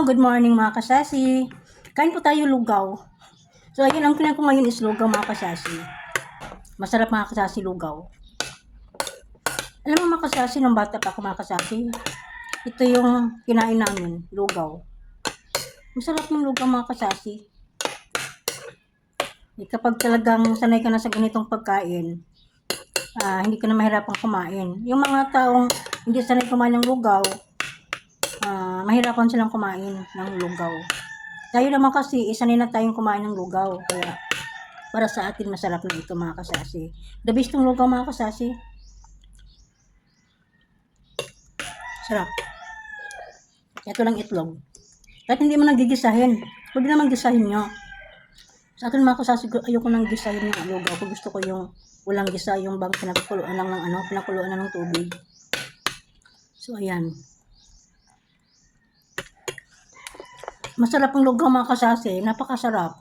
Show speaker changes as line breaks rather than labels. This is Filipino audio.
Good morning mga kasasi. Kain po tayo lugaw. So ayun, ang kailangan ko ngayon is lugaw mga kasasi. Masarap mga kasasi lugaw. Alam mo mga kasasi, nung bata pa ako mga kasasi, ito yung kinain namin, lugaw. Masarap yung lugaw mga kasasi. Kapag talagang sanay ka na sa ganitong pagkain, hindi ka na mahirapang kumain. Yung mga taong hindi sanay kumain ng lugaw, mahirapan silang kumain ng lugaw. Tayo naman kasi, sanay na tayong kumain ng lugaw. Kaya, para sa atin, masarap na ito mga kasasi. The best yung lugaw mga kasasi. Sarap. Ito lang itlog. Kahit hindi mo nagigisahin, pwede naman gisahin nyo. Sa akin mga kasasi, ayoko nang gisahin yung lugaw. Kung gusto ko yung walang gisa, yung bang pinakuluan lang ng pinakuluan na ng tubig. So, ayan. Masarap ang lugaw mga kasasi. Napakasarap.